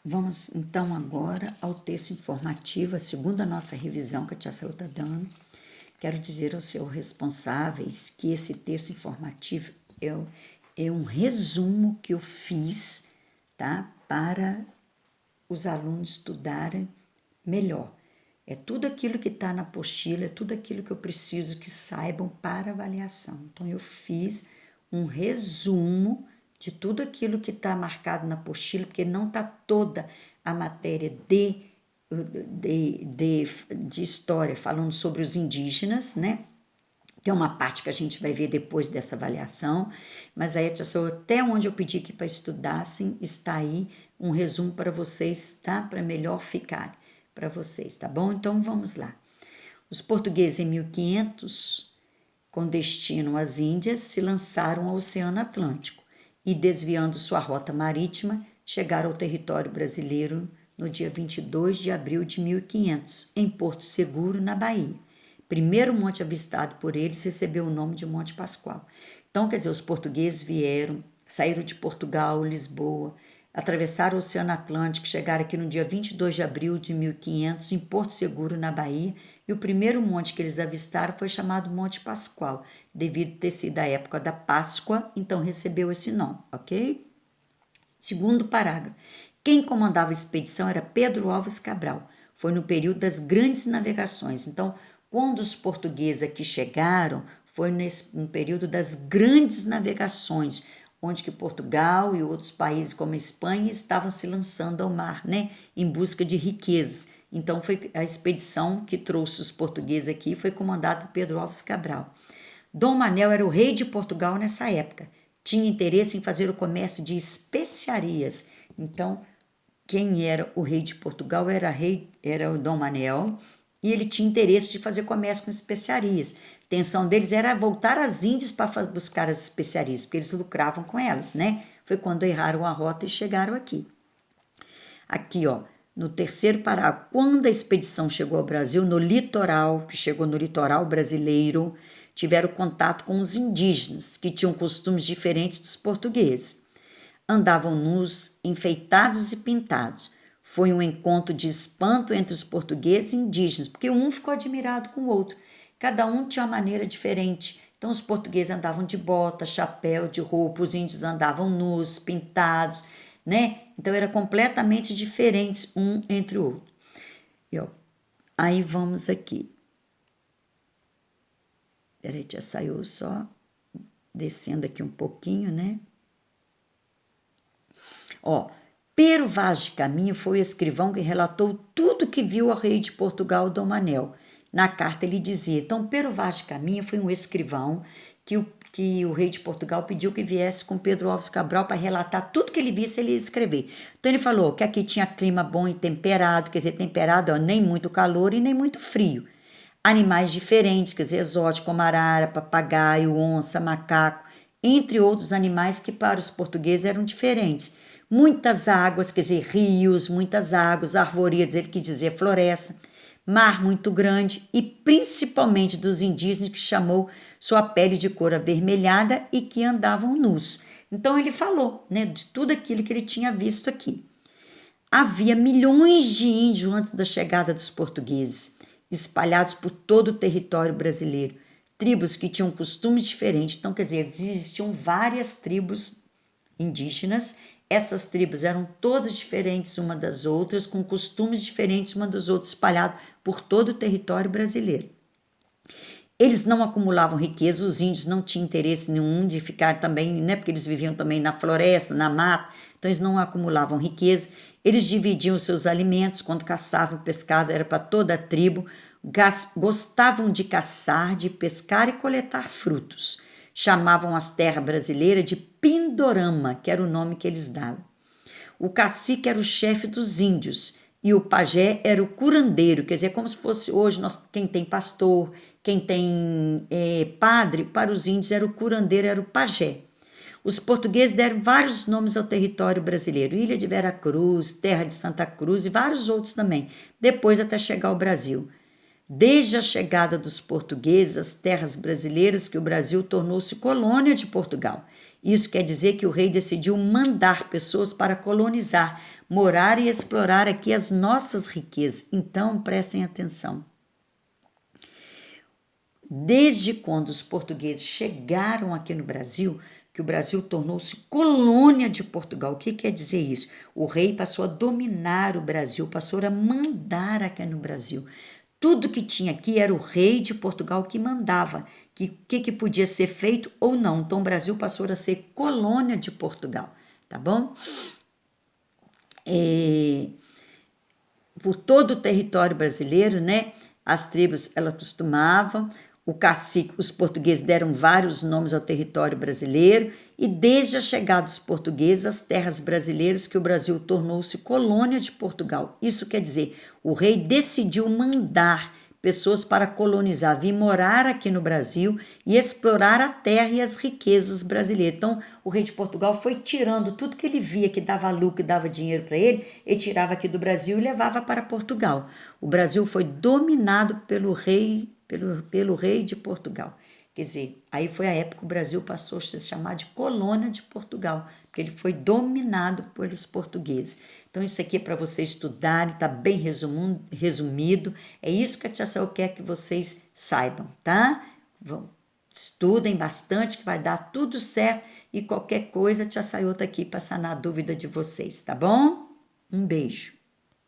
Vamos então agora ao texto informativo, a segunda nossa revisão que a tia Saúl está dando. Quero dizer aos seus responsáveis que esse texto informativo é um resumo que eu fiz, tá? Para os alunos estudarem melhor. É tudo aquilo que está na apostila, é tudo aquilo que eu preciso que saibam para avaliação. Então, eu fiz um resumo de tudo aquilo que está marcado na apostila, porque não está toda a matéria de história falando sobre os indígenas, né? Tem uma parte que a gente vai ver depois dessa avaliação, mas aí até onde eu pedi que para estudassem, está aí um resumo para vocês, tá? Para melhor ficar para vocês, tá bom? Então vamos lá. Os portugueses em 1500, com destino às Índias, se lançaram ao Oceano Atlântico e, desviando sua rota marítima, chegaram ao território brasileiro no dia 22 de abril de 1500, em Porto Seguro, na Bahia. Primeiro monte avistado por eles recebeu o nome de Monte Pascoal. Então, quer dizer, os portugueses vieram, saíram de Portugal, Lisboa, atravessaram o Oceano Atlântico, chegaram aqui no dia 22 de abril de 1500, em Porto Seguro, na Bahia, e o primeiro monte que eles avistaram foi chamado Monte Pascoal, devido ter sido a época da Páscoa, então recebeu esse nome, ok? Segundo parágrafo. Quem comandava a expedição era Pedro Álvares Cabral. Foi no período das grandes navegações. Então, quando os portugueses aqui chegaram, foi no período das grandes navegações, onde que Portugal e outros países como a Espanha estavam se lançando ao mar, né, em busca de riquezas. Então, foi a expedição que trouxe os portugueses aqui, foi comandada por Pedro Álvares Cabral. Dom Manuel era o rei de Portugal nessa época. Tinha interesse em fazer o comércio de especiarias. Então, quem era o rei de Portugal era o Dom Manuel, e ele tinha interesse de fazer comércio com especiarias. A intenção deles era voltar às Índias para buscar as especiarias, porque eles lucravam com elas, né? Foi quando erraram a rota e chegaram aqui. Aqui, ó, no terceiro parágrafo, quando a expedição chegou ao Brasil, que chegou no litoral brasileiro, tiveram contato com os indígenas, que tinham costumes diferentes dos portugueses. Andavam nus, enfeitados e pintados. Foi um encontro de espanto entre os portugueses e indígenas, porque um ficou admirado com o outro. Cada um tinha uma maneira diferente. Então, os portugueses andavam de bota, chapéu, de roupa, os índios andavam nus, pintados, né? Então, era completamente diferentes um entre o outro. E, ó, aí vamos aqui. Peraí, já saiu só descendo aqui um pouquinho, né? Ó, Pero Vaz de Caminha foi o escrivão que relatou tudo que viu ao rei de Portugal, Dom Manuel. Na carta ele dizia, então Pero Vaz de Caminha foi um escrivão que o rei de Portugal pediu que viesse com Pedro Álvares Cabral para relatar tudo que ele visse, ele ia escrever. Então ele falou que aqui tinha clima bom e temperado, quer dizer, temperado, ó, nem muito calor e nem muito frio. Animais diferentes, quer dizer, exóticos, como arara, papagaio, onça, macaco, entre outros animais que para os portugueses eram diferentes. Muitas águas, quer dizer, rios, muitas águas, arvoria, ele quis dizer floresta, mar muito grande e principalmente dos indígenas que chamou sua pele de cor avermelhada e que andavam nus. Então ele falou, né, de tudo aquilo que ele tinha visto aqui. Havia milhões de índios antes da chegada dos portugueses, espalhados por todo o território brasileiro, tribos que tinham costumes diferentes. Então, quer dizer, existiam várias tribos indígenas. Essas tribos eram todas diferentes uma das outras, com costumes diferentes uma das outras, espalhados por todo o território brasileiro. Eles não acumulavam riqueza, os índios não tinham interesse nenhum de ficar também, né, porque eles viviam também na floresta, na mata, então eles não acumulavam riqueza. Eles dividiam seus alimentos, quando caçavam e pescavam, era para toda a tribo. Gostavam de caçar, de pescar e coletar frutos. Chamavam as terras brasileiras de Pindorama, que era o nome que eles davam. O cacique era o chefe dos índios e o pajé era o curandeiro, quer dizer, como se fosse hoje quem tem pastor, quem tem padre, para os índios era o curandeiro, era o pajé. Os portugueses deram vários nomes ao território brasileiro, Ilha de Veracruz, Terra de Santa Cruz e vários outros também, depois até chegar ao Brasil. Desde a chegada dos portugueses às terras brasileiras que o Brasil tornou-se colônia de Portugal Isso quer dizer que o rei decidiu mandar pessoas para colonizar, morar e explorar aqui as nossas riquezas. Então, prestem atenção. Desde quando os portugueses chegaram aqui no Brasil, que o Brasil tornou-se colônia de Portugal. O que quer dizer isso? O rei passou a dominar o Brasil, passou a mandar aqui no Brasil. Tudo que tinha aqui era o rei de Portugal que mandava, que podia ser feito ou não. Então o Brasil passou a ser colônia de Portugal, tá bom? Por todo o território brasileiro, né? As tribos, elas costumavam, o cacique, os portugueses deram vários nomes ao território brasileiro e desde a chegada dos portugueses, as terras brasileiras que o Brasil tornou-se colônia de Portugal. Isso quer dizer, o rei decidiu mandar pessoas para colonizar, vir morar aqui no Brasil e explorar a terra e as riquezas brasileiras. Então, o rei de Portugal foi tirando tudo que ele via que dava lucro e dava dinheiro para ele, ele tirava aqui do Brasil e levava para Portugal. O Brasil foi dominado pelo rei de Portugal. Quer dizer, aí foi a época que o Brasil passou a se chamar de colônia de Portugal, porque ele foi dominado pelos portugueses. Então, isso aqui é para vocês estudarem, está bem resumido. É isso que a Tia Saô quer que vocês saibam, tá? Estudem bastante, que vai dar tudo certo. E qualquer coisa, a Tia Saô está aqui para sanar a dúvida de vocês, tá bom? Um beijo.